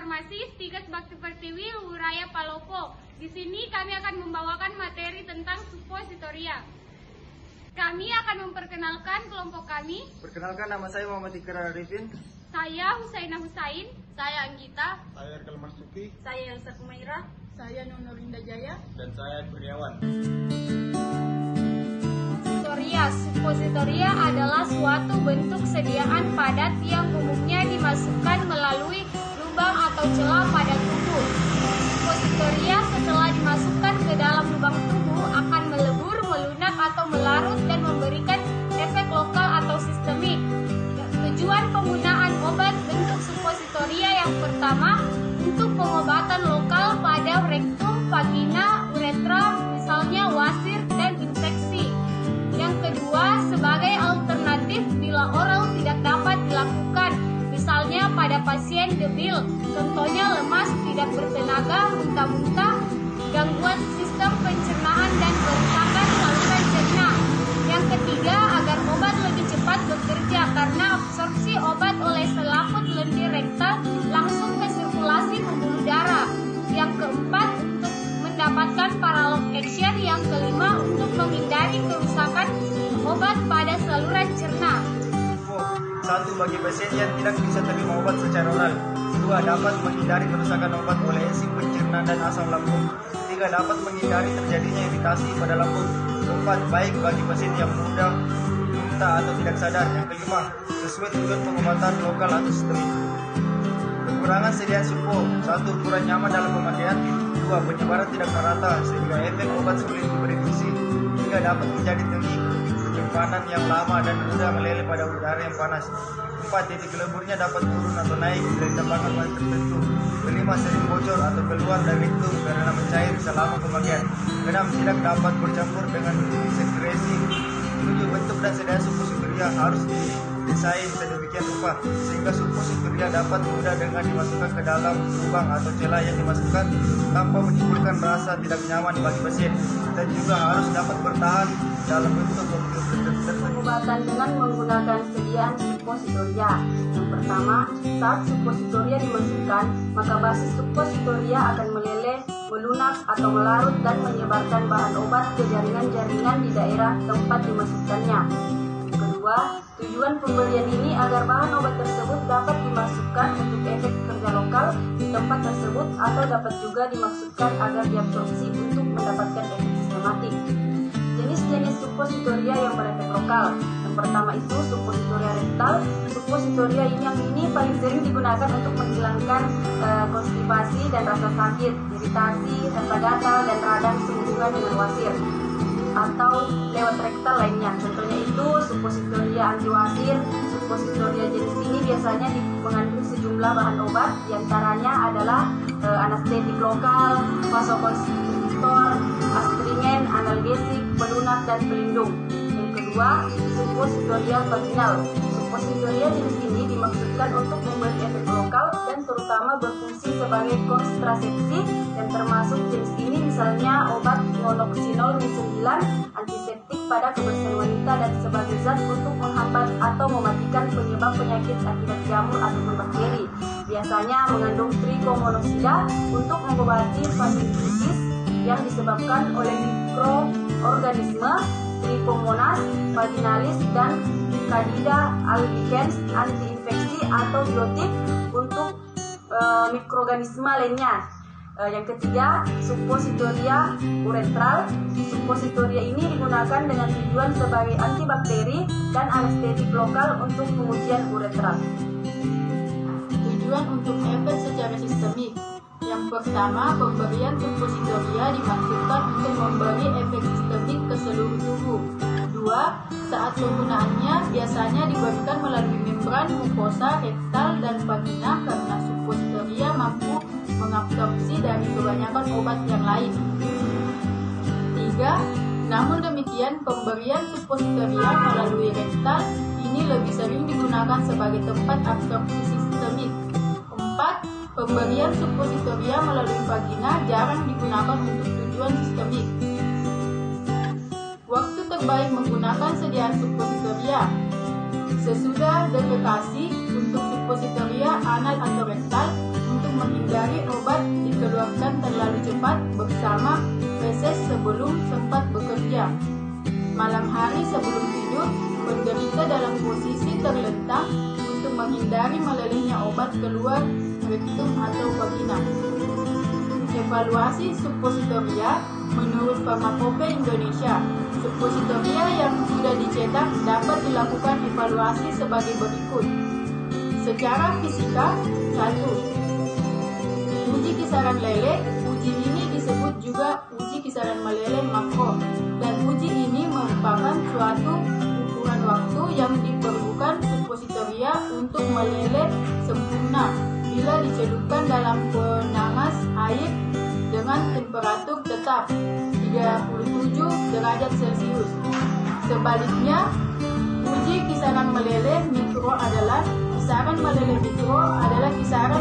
Farmasi Tigas Bakti Pertiwi Luraya Palopo. Di sini kami akan membawakan materi tentang suppositoria. Kami akan memperkenalkan kelompok kami. Perkenalkan, nama saya Muhammad Ikrar Arifin. Saya Husaina Husain. Saya Anggita. Saya Erkal Marsuki. Saya Elsa Kumaira. Saya Nunurinda Jaya. Dan saya Kurniawan. Suppositoria adalah suatu bentuk sediaan padat yang umumnya dimasukkan melalui lubang atau celah pada tubuh. Suppositoria setelah dimasukkan ke dalam lubang tubuh akan melebur, melunak atau melarut dan memberikan efek lokal atau sistemik. Tujuan penggunaan obat bentuk suppositoria yang pertama untuk pengobatan lokal pada rektum, vagina, uretra, misalnya wasir dan infeksi. Yang kedua, sebagai alternatif bila oral tidak dapat dilakukan, misalnya pada pasien debil, contohnya lemas, tidak bertenaga, muntah-muntah, gangguan sistem pencernaan dan kerusakan saluran cerna. Yang ketiga, agar obat lebih cepat bekerja karena absorpsi obat oleh selaput lendir rektal langsung ke sirkulasi pembuluh darah. Yang keempat, untuk mendapatkan paralog action. Yang kelima, untuk menghindari kerusakan obat pada saluran cerna. 1. Bagi pasien yang tidak bisa terima obat secara oral. 2. Dapat menghindari kerusakan obat oleh enzim pencernaan dan asam lambung. 3. Dapat menghindari terjadinya iritasi pada lambung. 4. Baik bagi pasien yang mudah luka atau tidak sadar. Yang kelima, sesuai tujuan pengobatan lokal atau sistemik. Kekurangan sediaan suppo. 1. Kurang nyaman dalam pemakaian. 2. Penyebaran tidak merata sehingga efek obat sulit diprediksi. 3. Dapat menjadi tinggi penyimpanan yang lama dan mudah meleleh pada udara yang panas. 4. Titik leburnya dapat turun atau naik dari tembakan pada tertentu. 5. Sering bocor atau keluar dari rektum karena mencair selama pemakaian. 6. Tidak dapat bercampur dengan sekresi. 7. Bentuk dan sediaan suppositoria harus didesain sedemikian rupa sehingga suppositoria dapat mudah dengan dimasukkan ke dalam lubang atau celah yang dimasukkan tanpa menimbulkan rasa tidak nyaman bagi pasien, dan juga harus dapat bertahan dalam bentuk pengobatan dengan menggunakan sediaan suppositoria. Yang pertama, saat suppositoria dimasukkan, maka basis suppositoria akan meleleh, melunak atau melarut dan menyebarkan bahan obat ke jaringan-jaringan di daerah tempat dimasukkannya. Kedua, tujuan pemberian ini agar bahan obat tersebut dapat dimasukkan untuk efek kerja lokal di tempat tersebut atau dapat juga dimaksudkan agar diabsorpsi untuk mendapatkan efek sistematik. Jenis-jenis suppositoria yang berefek lokal. Yang pertama itu suppositoria rektal. Suppositoria ini paling sering digunakan untuk menghilangkan konstipasi dan rasa sakit, iritasi, rasa gatal dan radang sehubungan dengan wasir, atau lewat rektal lainnya. Contohnya itu suppositoria antiwasir. Suppositoria jenis ini biasanya mengandung sejumlah bahan obat, diantaranya adalah anestetik lokal, vasokonstriktor, astringen, analgesik, pelunak dan pelindung. Yang kedua, suppositoria vaginal. Suppositoria jenis ini dimaksudkan untuk memberi efek lokal dan terutama berfungsi sebagai kontrasepsi, dan termasuk jenis ini misalnya obat monoksinol 9, antiseptik pada kebersihan wanita dan sebagai zat untuk menghambat atau mematikan penyebab penyakit akibat jamur ataupun bakteri. Biasanya mengandung trichomonosida untuk mengobati fasciitis yang disebabkan oleh mikroorganisme Trichomonas vaginalis dan Candida albicans, antiinfeksi atau biotik untuk mikroorganisme lainnya. Yang ketiga, suppositoria uretral. Suppositoria ini digunakan dengan tujuan sebagai antibakteri dan anestetik lokal untuk pengujian uretral. Tujuan untuk efek secara sistemik. Yang pertama, pemberian suppositoria dimaksudkan untuk memberi efek sistemik ke seluruh tubuh. 2. Saat penggunaannya biasanya diberikan melalui membran mukosa, rektal, dan vagina karena suppositoria mampu mengabsorpsi dari kebanyakan obat yang lain. 3. Namun demikian, pemberian suppositoria melalui rektal ini lebih sering digunakan sebagai tempat absorpsi sistemik. 4. Pemberian suppositoria melalui vagina jarang digunakan untuk tujuan sistemik. Waktu terbaik menggunakan sediaan suppositoria. Sesudah defekasi untuk suppositoria anal atau rektal untuk menghindari obat dikeluarkan terlalu cepat bersama feses sebelum sempat bekerja. Malam hari sebelum tidur, penderita dalam posisi terlentang untuk menghindari melelehnya obat keluar rektum atau vagina. Evaluasi suppositoria menurut Farmakope Indonesia. Suppositoria yang sudah dicetak dapat dilakukan evaluasi sebagai berikut. Secara fisika, 1. Uji kisaran lele. Uji ini disebut juga uji kisaran meleleh makro, dan uji ini merupakan suatu ukuran waktu yang diperlukan suppositoria untuk meleleh sempurna bila dicelupkan dalam penangas air dengan temperatur tetap 37 derajat Celcius. Sebaliknya, uji kisaran meleleh mikro adalah kisaran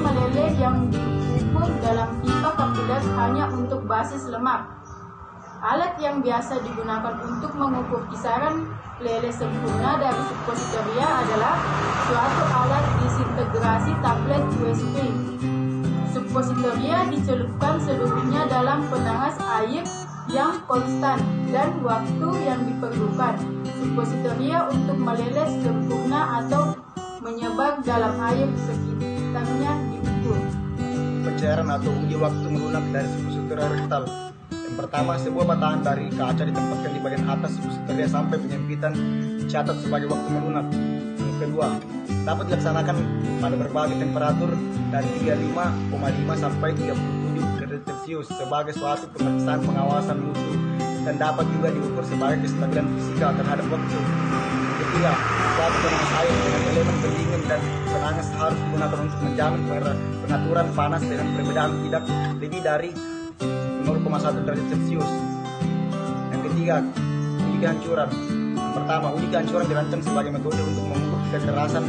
meleleh yang diukur dalam pipa kapiler hanya untuk basis lemak. Alat yang biasa digunakan untuk mengukur kisaran leleh sempurna dari suppositoria adalah suatu alat disintegrasi tablet USB. Suppositoria dicelupkan seluruhnya dalam penangas air yang konstan dan waktu yang diperlukan. Suppositoria untuk meleleh sempurna atau menyebar dalam air sekitarnya diukur. Pencairan atau uji waktu melunak dari suppositoria rektal. Yang pertama, sebuah batangan dari kaca ditempatkan di bagian atas suppositoria sampai penyempitan dicatat sebagai waktu melunak. Yang kedua, dapat dilaksanakan pada berbagai temperatur dari 35,5 sampai 37 derajat Celcius sebagai suatu pemeriksaan pengawasan mutu dan dapat juga diukur sebagai kestabilan fisika terhadap waktu. Ketiga, suatu penangas air dengan elemen pendingin dan penangas harus digunakan untuk menjamin pengaturan panas dengan perbedaan tidak lebih dari 0,1 derajat Celcius. Yang ketiga, uji kehancuran. Yang pertama, uji kehancuran dirancang sebagai metode untuk mengukur kekerasan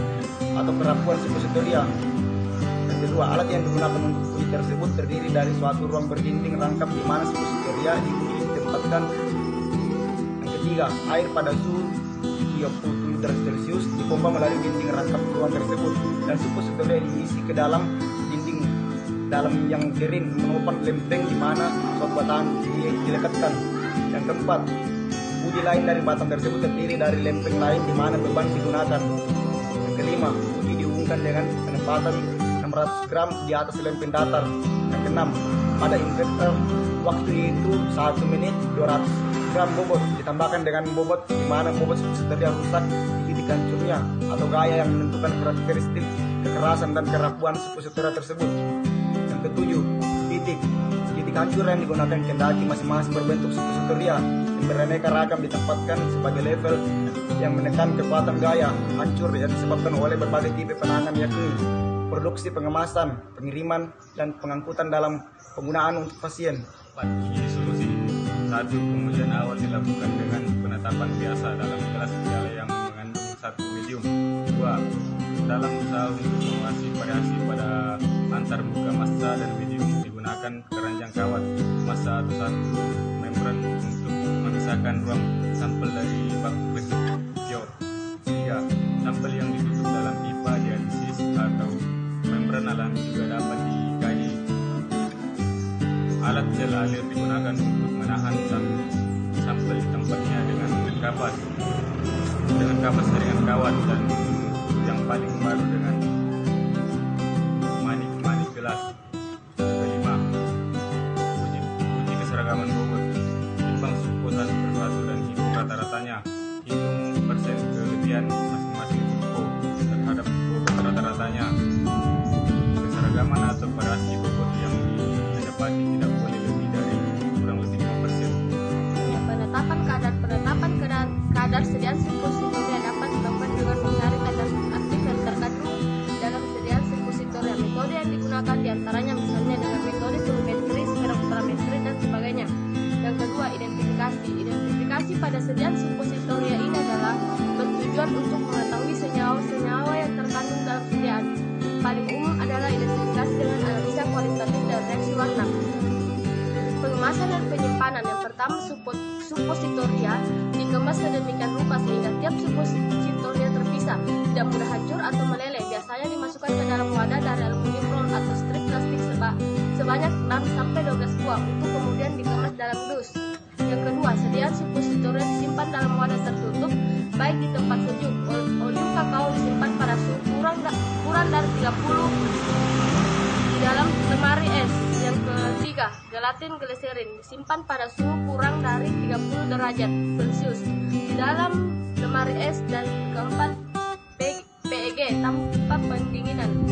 atau kerapuhan suppositoria. Yang kedua, alat yang digunakan untuk uji tersebut terdiri dari suatu ruang berdinding rangkap di mana suppositoria diuji ditempatkan. Yang ketiga, air pada suhu 30 derajat Celcius dipompa melalui dinding rangkap ruang tersebut dan suppositoria diisi ke dalam dinding dalam yang kering menopang lempeng di mana suatu batang dilekatkan. Yang keempat, uji lain dari batang tersebut terdiri dari lempeng lain di mana beban digunakan. Yang kelima, uji dihubungkan dengan penempatan 600 gram di atas lempeng datar. Yang keenam, pada inverter waktu itu 1 menit 200 gram bobot ditambahkan dengan bobot di mana bobot suppositoria rusak di titik hancurnya atau gaya yang menentukan karakteristik kekerasan dan kerapuhan suppositoria tersebut. Yang ketujuh, titik hancur yang digunakan kendati masing-masing berbentuk suppositoria yang beraneka ragam ditempatkan sebagai level yang menekan kekuatan gaya hancur yang disebabkan oleh berbagai tipe penanganan yakni produksi, pengemasan, pengiriman, dan pengangkutan dalam penggunaan untuk pasien. Uji solusi. 1. Pengujian awal dilakukan dengan penetapan biasa dalam kelas gejala yang mengandung 1 medium. 2. Dalam usaha untuk mengatasi variasi pada antar muka massa dan medium digunakan keranjang kawat massa atau satu membran untuk memisahkan ruang sampel dari bak reseptor. 3. Sampel yang ditutup dalam pipa dialisis atau membran alami juga dapat dikaji. Alat gel alir digunakan untuk menahan sampel di tempatnya dengan kapas dengan kawat dan yang paling baru dengan manik gelas. Kelima, uji keseragaman bobot. Timbang suppo satu persatu dan hitung rata-ratanya. Hitung persen kelebihan masing-masing suppo terhadap bobot rata-ratanya. Keseragaman atau variasi bobot yang didapati tidak boleh lebih dari kurang lebih 5%. Penetapan kadar sediaan suppositoria dapat dilakukan dengan mencari kadar aktif yang terkandung dalam sediaan suppositoria. Metode yang digunakan diantaranya misalnya dengan metode volumetri, spektrometri, dan sebagainya. Yang kedua, identifikasi. Identifikasi pada sediaan suppositoria ini adalah bertujuan untuk mengetahui senyawa-senyawa yang terkandung dalam sediaan. Paling umum adalah identifikasi dengan analisa kualitatif dan reaksi warna. Pengemasan dan penyimpanan. Yang pertama, suppositoria dikemas sedemikian rupa sehingga tiap suppositoria terpisah, tidak mudah hancur atau meleleh. Biasanya dimasukkan ke dalam wadah dari aluminium roll atau strip plastik sebanyak 6-12 buah untuk kemudian dikemas dalam dus. Yang kedua, sediaan suppositoria disimpan dalam wadah tertutup, baik di tempat sejuk. Oleum kakao disimpan pada suhu kurang dari 30 di dalam lemari es. Yang ketiga, gelatin glycerin disimpan pada suhu kurang dari 30 derajat Celcius di dalam lemari es. Dan keempat, PEG tanpa pendinginan